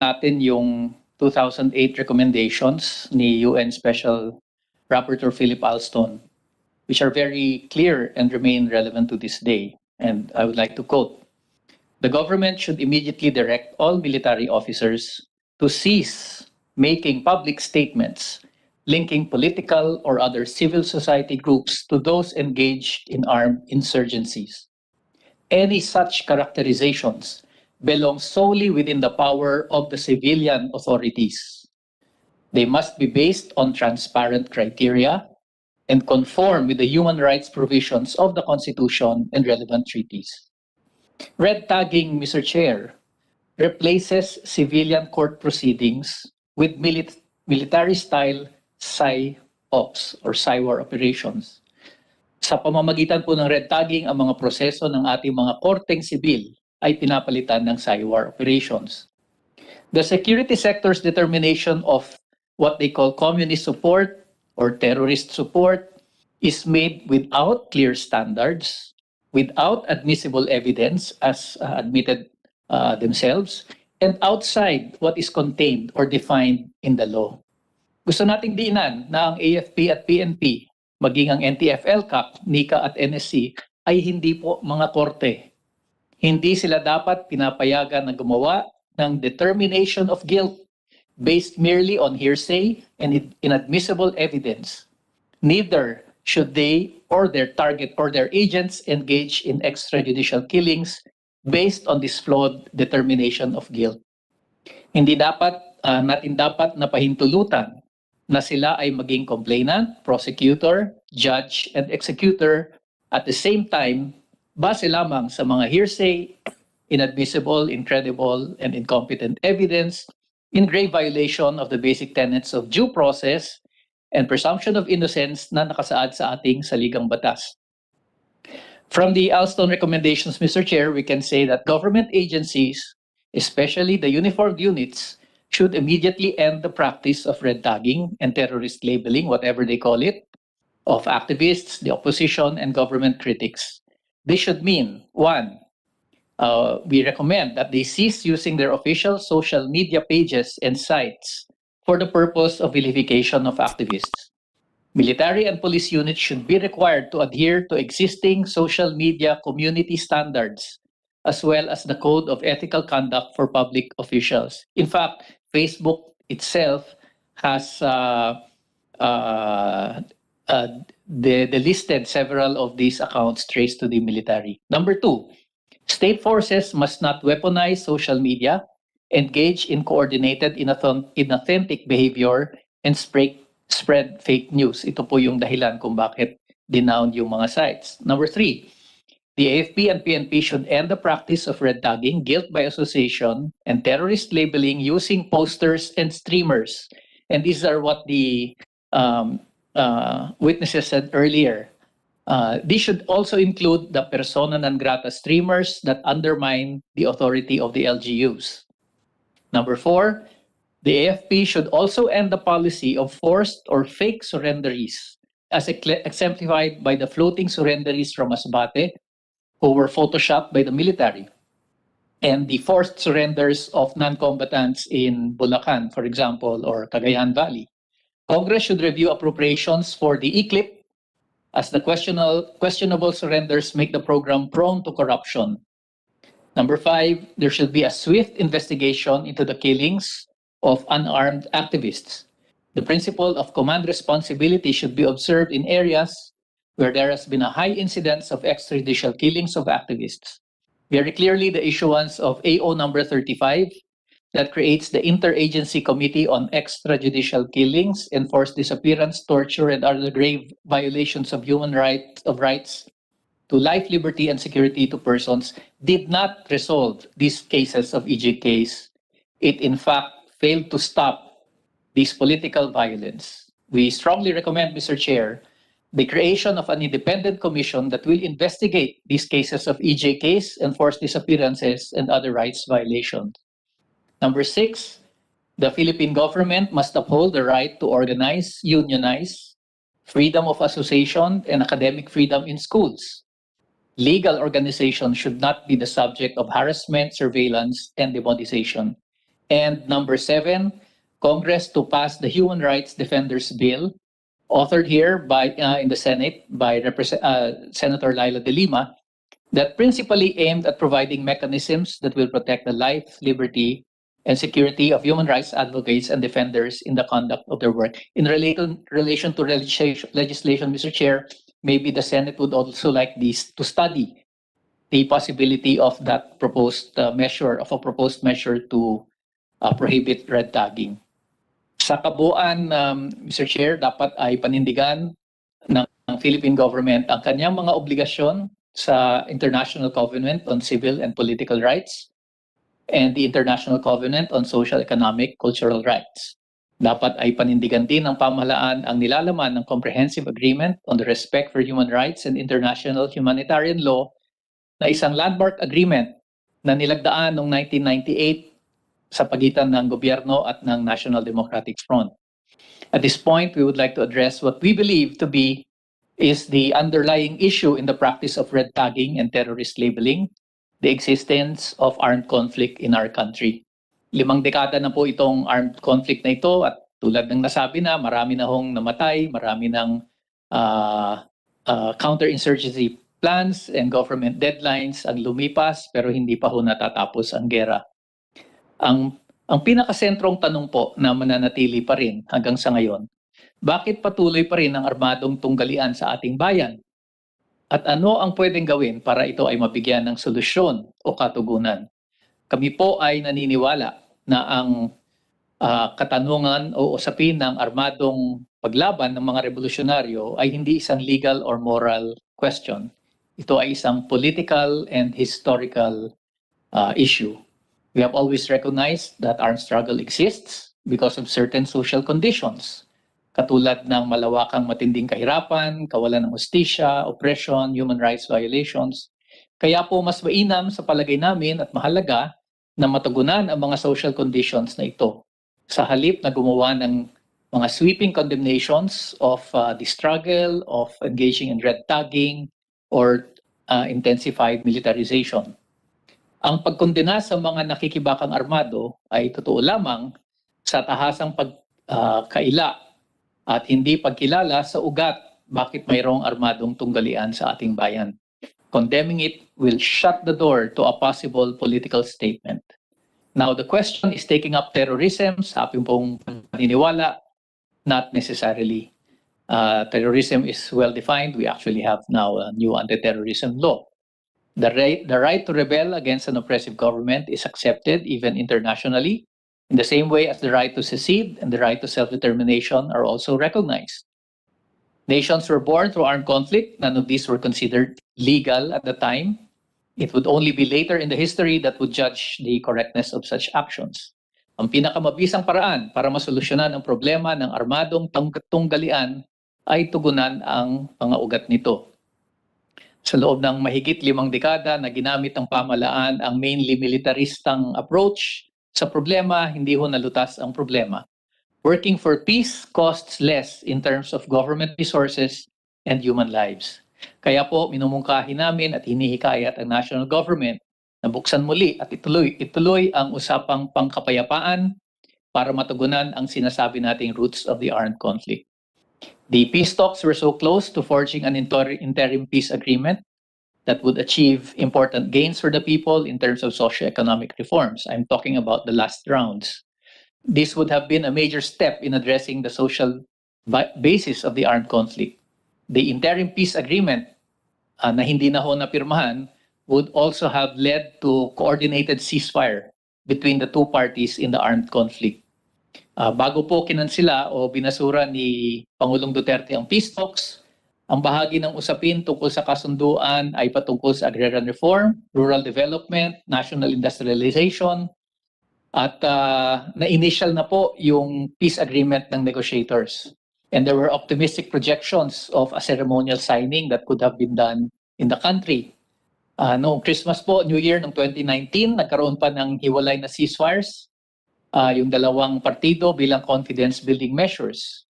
natin yung 2008 recommendations ni UN Special Rapporteur Philip Alston, which are very clear and remain relevant to this day. And I would like to quote, "The government should immediately direct all military officers to cease making public statements linking political or other civil society groups to those engaged in armed insurgencies. Any such characterizations belong solely within the power of the civilian authorities. They must be based on transparent criteria and conform with the human rights provisions of the Constitution and relevant treaties." Red tagging, Mr. Chair, replaces civilian court proceedings with military-style PSY-ops or PSY-war operations. Sa pamamagitan po ng red tagging, ang mga proseso ng ating mga korteng sibil ay pinapalitan ng PSY-war operations. The security sector's determination of what they call communist support or terrorist support is made without clear standards, without admissible evidence as admitted themselves, and outside what is contained or defined in the law. Gusto nating diinan na ang AFP at PNP, maging ang NTF-ELCAC, NICA at NSC, ay hindi po mga korte. Hindi sila dapat pinapayagan na gumawa ng determination of guilt based merely on hearsay and inadmissible evidence. Neither should they or their target or their agents engage in extrajudicial killings based on this flawed determination of guilt. Hindi natin dapat na pahintulutan na sila ay maging complainant, prosecutor, judge, and executor at the same time, base lamang sa mga hearsay, inadmissible, incredible, and incompetent evidence in grave violation of the basic tenets of due process and presumption of innocence na nakasaad sa ating saligang batas. From the Alston recommendations, Mr. Chair, we can say that government agencies, especially the uniformed units, should immediately end the practice of red tagging and terrorist labeling, whatever they call it, of activists, the opposition, and government critics. This should mean, one, we recommend that they cease using their official social media pages and sites for the purpose of vilification of activists. Military and police units should be required to adhere to existing social media community standards, as well as the code of ethical conduct for public officials. In fact, Facebook itself has listed several of these accounts traced to the military. Number two, state forces must not weaponize social media, engage in coordinated inauthentic behavior, and spread fake news. Ito po yung dahilan kung bakit dinown yung mga sites. Number three, the AFP and PNP should end the practice of red tagging, guilt by association, and terrorist labeling using posters and streamers. And these are what the witnesses said earlier. These should also include the persona non grata streamers that undermine the authority of the LGUs. Number four, the AFP should also end the policy of forced or fake surrenderies, as exemplified by the floating surrenderies from Masbate, who were photoshopped by the military, and the forced surrenders of non-combatants in Bulacan, for example, or Cagayan Valley. Congress should review appropriations for the ECLIP, as the questionable surrenders make the program prone to corruption. Number five, there should be a swift investigation into the killings of unarmed activists. The principle of command responsibility should be observed in areas where there has been a high incidence of extrajudicial killings of activists. Very clearly, the issuance of AO number 35 that creates the Interagency Committee on Extrajudicial Killings, Enforced Disappearance, Torture, and other grave violations of human rights to life, liberty, and security to persons did not resolve these cases of EJKs. It, in fact, failed to stop this political violence. We strongly recommend, Mr. Chair, the creation of an independent commission that will investigate these cases of EJKs, enforced disappearances, and other rights violations. Number six, the Philippine government must uphold the right to organize, unionize, freedom of association, and academic freedom in schools. Legal organization should not be the subject of harassment, surveillance, and demonization. And number 7, Congress to pass the Human Rights Defenders Bill, authored here by in the Senate by Senator Laila de Lima, that principally aimed at providing mechanisms that will protect the life, liberty, and security of human rights advocates and defenders in the conduct of their work. In relation to legislation, Mr. Chair, maybe the Senate would also like this to study the possibility of that proposed measure to prohibit red tagging. Sa kabuuan, Mr. Chair, dapat ay panindigan ng Philippine government ang kanyang mga obligasyon sa International Covenant on Civil and Political Rights and the International Covenant on Social, Economic, Cultural Rights. Dapat ay panindigan din ng pamahalaan ang nilalaman ng Comprehensive Agreement on the Respect for Human Rights and International Humanitarian Law na isang landmark agreement na nilagdaan noong 1998 sa pagitan ng gobyerno at ng National Democratic Front. At this point, we would like to address what we believe to be is the underlying issue in the practice of red tagging and terrorist labeling, the existence of armed conflict in our country. 5 dekada na po itong armed conflict na ito at tulad ng nasabi na, marami na hong namatay, marami ng counterinsurgency plans and government deadlines ang lumipas pero hindi pa ho natatapos ang gera. Ang pinakasentrong tanong po na mananatili pa rin hanggang sa ngayon, bakit patuloy pa rin ang armadong tunggalian sa ating bayan? At ano ang pwedeng gawin para ito ay mabigyan ng solusyon o katugunan? Kami po ay naniniwala na ang katanungan o usapin ng armadong paglaban ng mga revolusyonaryo ay hindi isang legal or moral question. Ito ay isang political and historical issue. We have always recognized that armed struggle exists because of certain social conditions, katulad ng malawakang matinding kahirapan, kawalan ng hustisya, oppression, human rights violations. Kaya po mas mainam sa palagay namin at mahalaga na matugunan ang mga social conditions na ito sa halip na gumawa ng mga sweeping condemnations of the struggle of engaging in red tagging or intensified militarization. Ang pagkondena sa mga nakikibakang armado ay totoo lamang sa tahasang pagkaila at hindi pagkilala sa ugat bakit mayroong armadong tunggalian sa ating bayan. Condemning it will shut the door to a possible political statement. Now, the question is taking up terrorism sa ating pong paniniwala, not necessarily. Terrorism is well defined. We actually have now a new anti-terrorism law. The right to rebel against an oppressive government is accepted even internationally, in the same way as the right to secede and the right to self-determination are also recognized. Nations were born through armed conflict. None of these were considered legal at the time. It would only be later in the history that would judge the correctness of such actions. Ang pinakamabisang paraan para masolusyonan ang problema ng armadong tunggalian ay tugunan ang mga ugat nito. Sa loob ng mahigit 5 dekada na ginamit ng pamahalaan ang mainly militaristang approach sa problema, hindi ho nalutas ang problema. Working for peace costs less in terms of government resources and human lives. Kaya po, minumungkahi namin at hinihikayat ang national government na buksan muli at ituloy ang usapang pangkapayapaan para matugunan ang sinasabi nating roots of the armed conflict. The peace talks were so close to forging an interim peace agreement that would achieve important gains for the people in terms of socio-economic reforms. I'm talking about the last rounds. This would have been a major step in addressing the social basis of the armed conflict. The interim peace agreement na hindi na ho napirmahan would also have led to coordinated ceasefire between the two parties in the armed conflict. Bago po kinansila o binasura ni Pangulong Duterte ang peace talks, ang bahagi ng usapin tungkol sa kasunduan ay patungkol sa agrarian reform, rural development, national industrialization, at na-initial na po yung peace agreement ng negotiators. And there were optimistic projections of a ceremonial signing that could have been done in the country. Noong Christmas po, New Year ng 2019, nagkaroon pa ng hiwalay na ceasefires. Yung dalawang partido bilang confidence building measures.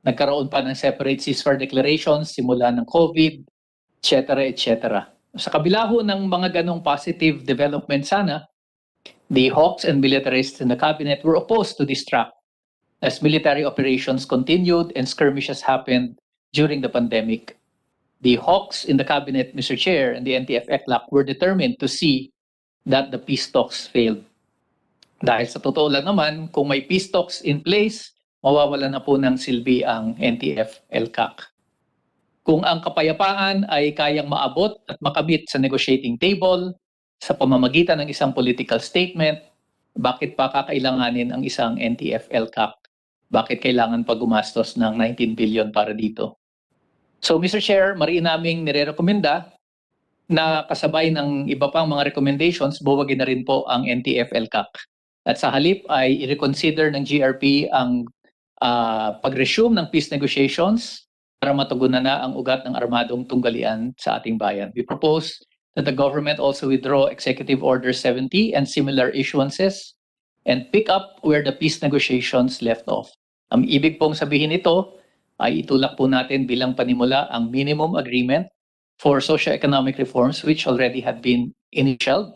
Nagkaroon pa ng separate ceasefire declarations simula ng COVID, etc. etc. Sa kabila ho ng mga ganong positive development sana, The hawks and militarists in the cabinet were opposed to this track as military operations continued and skirmishes happened during the pandemic. The hawks in the cabinet, Mr. Chair, and the NTF-ELCAC were determined to see that the peace talks failed. Dahil sa totoo lang naman, kung may peace talks in place, mawawala na po ng silbi ang NTF-ELCAC. Kung ang kapayapaan ay kayang maabot at makamit sa negotiating table sa pamamagitan ng isang political statement, bakit pa kakailanganin ang isang NTF-ELCAC? Bakit kailangan pa gumastos ng 19 billion para dito? So Mr. Chair, mariin naming nire-rekomenda na kasabay ng iba pang mga recommendations, buwagin na rin po ang NTF-ELCAC. At sa halip ay i-reconsider ng GRP ang pag-resume ng peace negotiations para matugunan na ang ugat ng armadong tunggalian sa ating bayan. We propose that the government also withdraw Executive Order 70 and similar issuances and pick up where the peace negotiations left off. Ang ibig pong sabihin nito ay itulak po natin bilang panimula ang minimum agreement for socio-economic reforms which already had been initialed,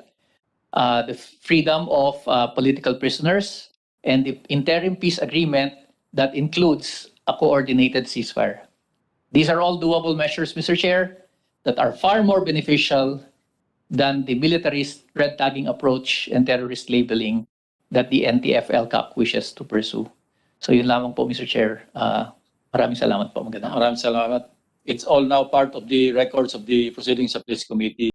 the freedom of political prisoners, and the interim peace agreement that includes a coordinated ceasefire. These are all doable measures, Mr. Chair, that are far more beneficial than the militarist red tagging approach and terrorist labeling that the NTF-ELCAC wishes to pursue. So yun lamang po, Mr. Chair. Maraming salamat po. Magandang Maraming salamat. It's all now part of the records of the proceedings of this committee.